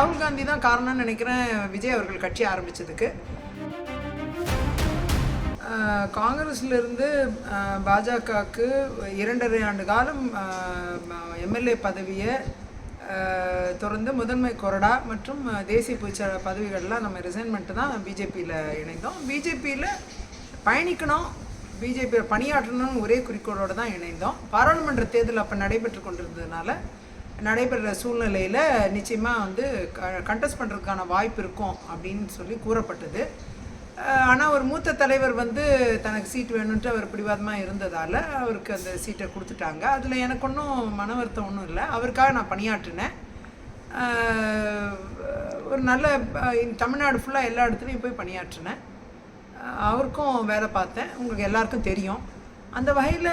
ராகுல் காந்தி தான் காரணம்னு நினைக்கிறேன் விஜய் அவர்கள் கட்சி ஆரம்பித்ததுக்கு. காங்கிரஸ்லேருந்து பாஜகவுக்கு 2.5 ஆண்டு காலம் எம்எல்ஏ பதவியை தொடர்ந்து முதன்மை கொறடா மற்றும் தேசிய பொதுச்செயலாளர் பதவிகள்லாம் நம்ம ரிசைன்மெண்ட்டு தான் பிஜேபியில் இணைந்தோம். பிஜேபியில் பயணிக்கணும், பிஜேபியில் பணியாற்றணும்னு ஒரே குறிக்கோளோடு தான் இணைந்தோம். பாராளுமன்ற தேர்தல் அப்போ நடைபெற்று கொண்டிருந்ததுனால நடைபெறுற சூழ்நிலையில் நிச்சயமாக வந்து கண்டெஸ்ட் பண்ணுறதுக்கான வாய்ப்பு இருக்கும் அப்படின்னு சொல்லி கூறப்பட்டது. ஆனால் ஒரு மூத்த தலைவர் வந்து தனக்கு சீட் வேணுன்ட்டு அவர் பிடிவாதமாக இருந்ததால் அவருக்கு அந்த சீட்டை கொடுத்துட்டாங்க. அதில் எனக்கு ஒன்றும் மன வருத்தம் ஒன்றும் இல்லை. அவருக்காக நான் பணியாற்றினேன். ஒரு நல்ல தமிழ்நாடு ஃபுல்லாக எல்லா இடத்துலையும் போய் பணியாற்றினேன். அவருக்கும் வேலை பார்த்தேன், உங்களுக்கு எல்லாருக்கும் தெரியும். அந்த வகையில்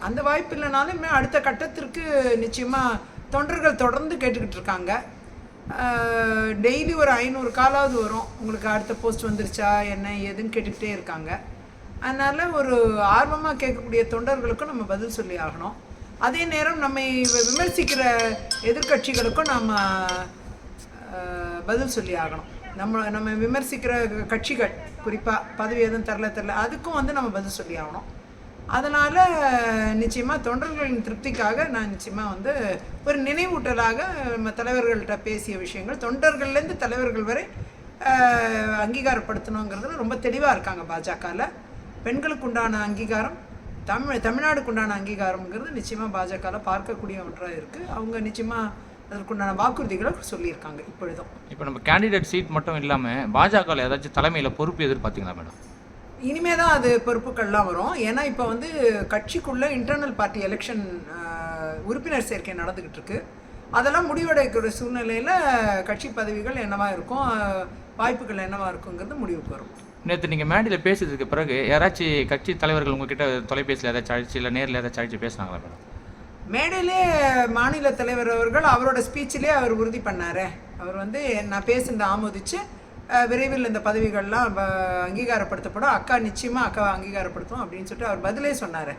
அந்த வாய்ப்பு இல்லைனாலும் அடுத்த கட்டத்திற்கு நிச்சயமாக தொண்டர்கள் தொடர்ந்து கேட்டுக்கிட்டு இருக்காங்க. டெய்லி ஒரு 500 காலாவது வரும், உங்களுக்கு அடுத்த போஸ்ட் வந்துருச்சா என்ன ஏதுன்னு கேட்டுக்கிட்டே இருக்காங்க. அதனால் ஒரு ஆர்வமாக கேட்கக்கூடிய தொண்டர்களுக்கும் நம்ம பதில் சொல்லி ஆகணும். அதே நேரம் நம்மை விமர்சிக்கிற எதிர்கட்சிகளுக்கும் நம்ம பதில் சொல்லி ஆகணும். நம்ம விமர்சிக்கிற கட்சிகள் குறிப்பாக பதவி எதுவும் தரல அதுக்கும் வந்து நம்ம பதில் சொல்லி ஆகணும். அதனால் நிச்சயமாக தொண்டர்களின் திருப்திக்காக நான் நிச்சயமாக வந்து ஒரு நினைவூட்டலாக நம்ம தலைவர்கள்ட்ட பேசிய விஷயங்கள் தொண்டர்கள்லேருந்து தலைவர்கள் வரை அங்கீகாரப்படுத்தணுங்கிறதுல ரொம்ப தெளிவாக இருக்காங்க பாஜகவில். பெண்களுக்கு உண்டான அங்கீகாரம், தமிழ்நாடுக்கு உண்டான அங்கீகாரம்ங்கிறது நிச்சயமாக பாஜகவில் பார்க்கக்கூடிய ஒன்றாக இருக்குது. அவங்க நிச்சயமாக அதற்குண்டான வாக்குறுதிகளை சொல்லியிருக்காங்க. இப்பொழுதும் இப்போ நம்ம கேண்டிடேட் சீட் மட்டும் இல்லாமல் பாஜகவில் ஏதாச்சும் தலைமையில் பொறுப்பு எதிர்பார்த்தீங்களா மேடம்? இனிமே தான் அது பொறுப்புகள்லாம் வரும். ஏன்னா இப்போ வந்து கட்சிக்குள்ளே இன்டர்னல் பார்ட்டி எலெக்ஷன் உறுப்பினர் சேர்க்கை நடந்துக்கிட்டு இருக்கு. அதெல்லாம் முடிவடைக்கிற சூழ்நிலையில் கட்சி பதவிகள் என்னவாக இருக்கும், வாய்ப்புகள் என்னவாக இருக்குங்கிறது முடிவுக்கு வரும். நேற்று நீங்கள் மேடையில் பேசுறதுக்கு பிறகு யாராச்சும் கட்சி தலைவர்கள் உங்ககிட்ட தொலைபேசியில் ஏதாச்சும் அழைச்சி இல்லை நேரில் ஏதாச்சும் அழைச்சி பேசுனாங்களா மேடம்? மேடையிலே மாநில தலைவர் அவர்கள் அவரோட ஸ்பீச்சிலே அவர் உறுதி பண்ணார். அவர் வந்து நான் பேசுனதை ஆமோதித்து விரைவில் இந்த பதவிகள்லாம் அங்கீகாரப்படுத்தப்படும், அக்கா நிச்சயமாக அக்காவை அங்கீகாரப்படுத்தும் அப்படின்னு சொல்லிட்டு அவர் பதிலே சொன்னார்.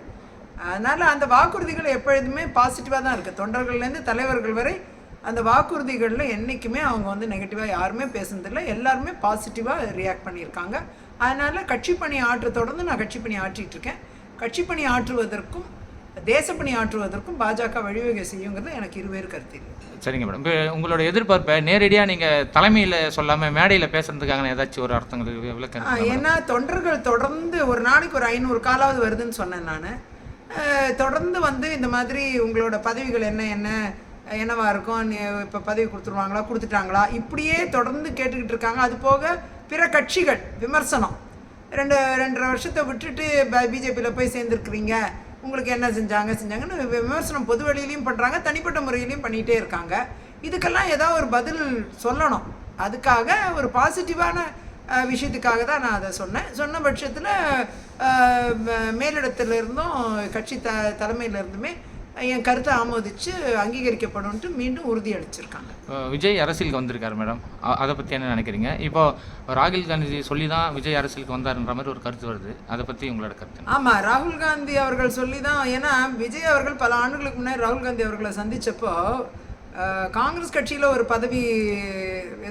அதனால் அந்த வாக்குறுதிகள் எப்பொழுதுமே பாசிட்டிவாக தான் இருக்குது. தொண்டர்கள்லேருந்து தலைவர்கள் வரை அந்த வாக்குறுதிகளில் என்றைக்குமே அவங்க வந்து நெகட்டிவாக யாருமே பேசுனதில்லை, எல்லாருமே பாசிட்டிவாக ரியாக்ட் பண்ணியிருக்காங்க. அதனால் கட்சி பணி தொடர்ந்து நான் கட்சி பணி ஆற்றிட்டுருக்கேன். கட்சி பணி ஆற்றுவதற்கும் தேசப்பணி ஆற்றுவதற்கும் பாஜக வழிவகை செய்யுங்கிறது எனக்கு இருவேறு கருத்து இல்லை. சரிங்க மேடம். இப்போ உங்களோட எதிர்பார்ப்பை நேரடியாக நீங்கள் தலைமையில் சொல்லாமல் மேடையில் பேசுறதுக்காக ஏதாச்சும் ஒரு அர்த்தங்களுக்கு விளக்கம்? ஏன்னா தொண்டர்கள் தொடர்ந்து ஒரு நாளைக்கு ஒரு 500 காலாவது வருதுன்னு சொன்னேன் நான். தொடர்ந்து வந்து இந்த மாதிரி உங்களோட பதவிகள் என்னவா இருக்கும், இப்போ பதவி கொடுத்துருவாங்களா கொடுத்துட்டாங்களா இப்படியே தொடர்ந்து கேட்டுக்கிட்டு இருக்காங்க. அது போக பிற கட்சிகள் விமர்சனம், 2.5 வருஷத்தை விட்டுட்டு பிஜேபியில் போய் சேர்ந்துருக்குறீங்க, உங்களுக்கு என்ன செஞ்சாங்கன்னு விமர்சனம் பொது வழியிலையும் பண்ணுறாங்க, தனிப்பட்ட முறையிலையும் பண்ணிகிட்டே இருக்காங்க. இதுக்கெல்லாம் ஏதாவது ஒரு பதில் சொல்லணும். அதுக்காக ஒரு பாசிட்டிவான விஷயத்துக்காக தான் நான் அதை சொன்ன பட்சத்தில் மேலிடத்துலேருந்தும் கட்சி தலைமையிலேருந்துமே என் கருத்தை ஆமோதித்து அங்கீகரிக்கப்படும்ட்டு மீண்டும் உறுதி அளிச்சிருக்காங்க. விஜய் அரசியலுக்கு வந்திருக்காரு மேடம், அதை பற்றி என்ன நினைக்கிறீங்க? இப்போ ராகுல் காந்தி சொல்லி தான் விஜய் அரசியலுக்கு வந்தாருன்ற மாதிரி ஒரு கருத்து வருது, அதை பற்றி உங்களோட கருத்து? ஆமாம், ராகுல் காந்தி அவர்கள் சொல்லி தான். ஏன்னா விஜய் அவர்கள் பல ஆண்டுகளுக்கு முன்னாடி ராகுல் காந்தி அவர்களை சந்தித்தப்போ காங்கிரஸ் கட்சியில் ஒரு பதவி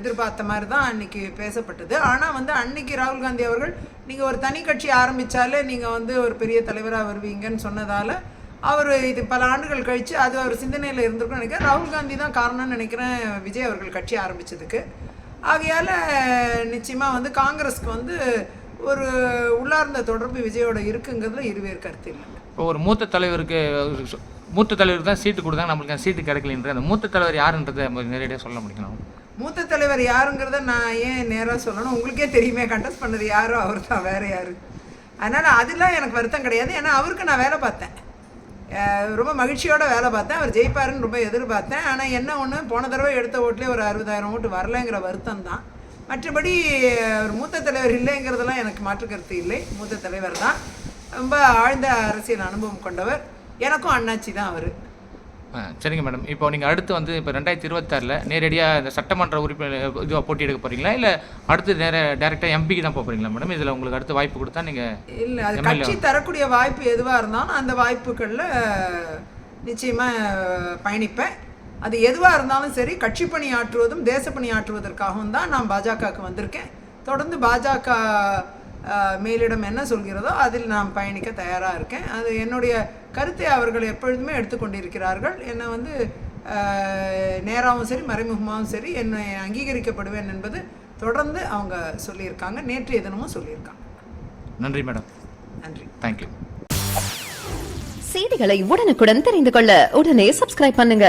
எதிர்பார்த்த மாதிரி தான் அன்றைக்கி பேசப்பட்டது. ஆனால் வந்து அன்றைக்கி ராகுல் காந்தி அவர்கள் நீங்கள் ஒரு தனி கட்சி ஆரம்பித்தாலே நீங்கள் வந்து ஒரு பெரிய தலைவராக வருவீங்கன்னு சொன்னதால் அவர் இது பல ஆண்டுகள் கழித்து அது அவர் சிந்தனையில் இருந்திருக்குன்னு நினைக்கிறேன். ராகுல் காந்தி தான் காரணம்னு நினைக்கிறேன் விஜய் அவர்கள் கட்சி ஆரம்பித்ததுக்கு. ஆகையால் நிச்சயமாக வந்து காங்கிரஸ்க்கு வந்து ஒரு உள்ளார்ந்த தொடர்பு விஜயோட இருக்குங்கிறதுல இருவேறு கருத்து இல்லை. இப்போ ஒரு மூத்த தலைவருக்கு தான் சீட்டு கொடுத்தாங்க, நம்மளுக்கு அந்த சீட்டு கிடைக்கலன்ற அந்த மூத்த தலைவர் யாருன்றதை நேரடியாக சொல்ல முடியும்? மூத்த தலைவர் யாருங்கிறத நான் ஏன் நேராக சொல்லணும்? உங்களுக்கே தெரியுமே, கண்டெஸ்ட் பண்ணது யாரோ அவர் தான், வேறு யார். அதனால் அதெல்லாம் எனக்கு வருத்தம் கிடையாது. ஏன்னா அவருக்கு நான் வேலை பார்த்தேன், ரொம்ப மகிழ்ச்சியோடு வேலை பார்த்தேன். அவர் ஜெயிப்பாருன்னு ரொம்ப எதிர்பார்த்தேன். ஆனால் என்ன ஒன்று, போன தடவை எடுத்த ஓட்டிலே ஒரு 60,000 ஓட்டு வரலைங்கிற வருத்தம் தான். மற்றபடி ஒரு மூத்த தலைவர் இல்லைங்கிறதெல்லாம் எனக்கு மாற்று கருத்து இல்லை. மூத்த தலைவர் தான், ரொம்ப ஆழ்ந்த அரசியல் அனுபவம் கொண்டவர். எனக்கும் அண்ணாச்சி தான் அவர். சரிங்க மேடம். இப்போ நீங்கள் அடுத்து வந்து இப்போ 2026 நேரடியாக இந்த சட்டமன்ற உறுப்பினர் இதுவாக போட்டி எடுக்க போகிறீங்களா, இல்லை அடுத்து டேரெக்டாக எம்பிக்கு தான் போகிறீங்களா மேடம்? இதில் உங்களுக்கு அடுத்து வாய்ப்பு கொடுத்தா நீங்கள்? இல்லை, அது கட்சி தரக்கூடிய வாய்ப்பு எதுவாக இருந்தாலும் அந்த வாய்ப்புகளில் நிச்சயமாக பயணிப்பேன். அது எதுவாக இருந்தாலும் சரி கட்சி பணி ஆற்றுவதும் தேச பணி ஆற்றுவதற்காகவும் தான் நான் பாஜகவுக்கு வந்திருக்கேன். தொடர்ந்து பாஜக மேலிடம் என்ன சொல்கிறதோ அதில் நான் பயணிக்க தயாராக இருக்கேன். அது என்னுடைய கருத்தை அவர்கள் எப்பொழுதுமே எடுத்துக்கொண்டிருக்கிறார்கள். என்னை வந்து நேராகவும் சரி மறைமுகமாகவும் சரி என்னை அங்கீகரிக்கப்படுவேன் என்பது தொடர்ந்து அவங்க சொல்லியிருக்காங்க. நேற்றைய தினமும் சொல்லியிருக்காங்க. நன்றி மேடம். நன்றி. தேங்க்யூ. செய்திகளை உடனுக்குடன் தெரிந்து கொள்ள உடனே சப்ஸ்கிரைப் பண்ணுங்க.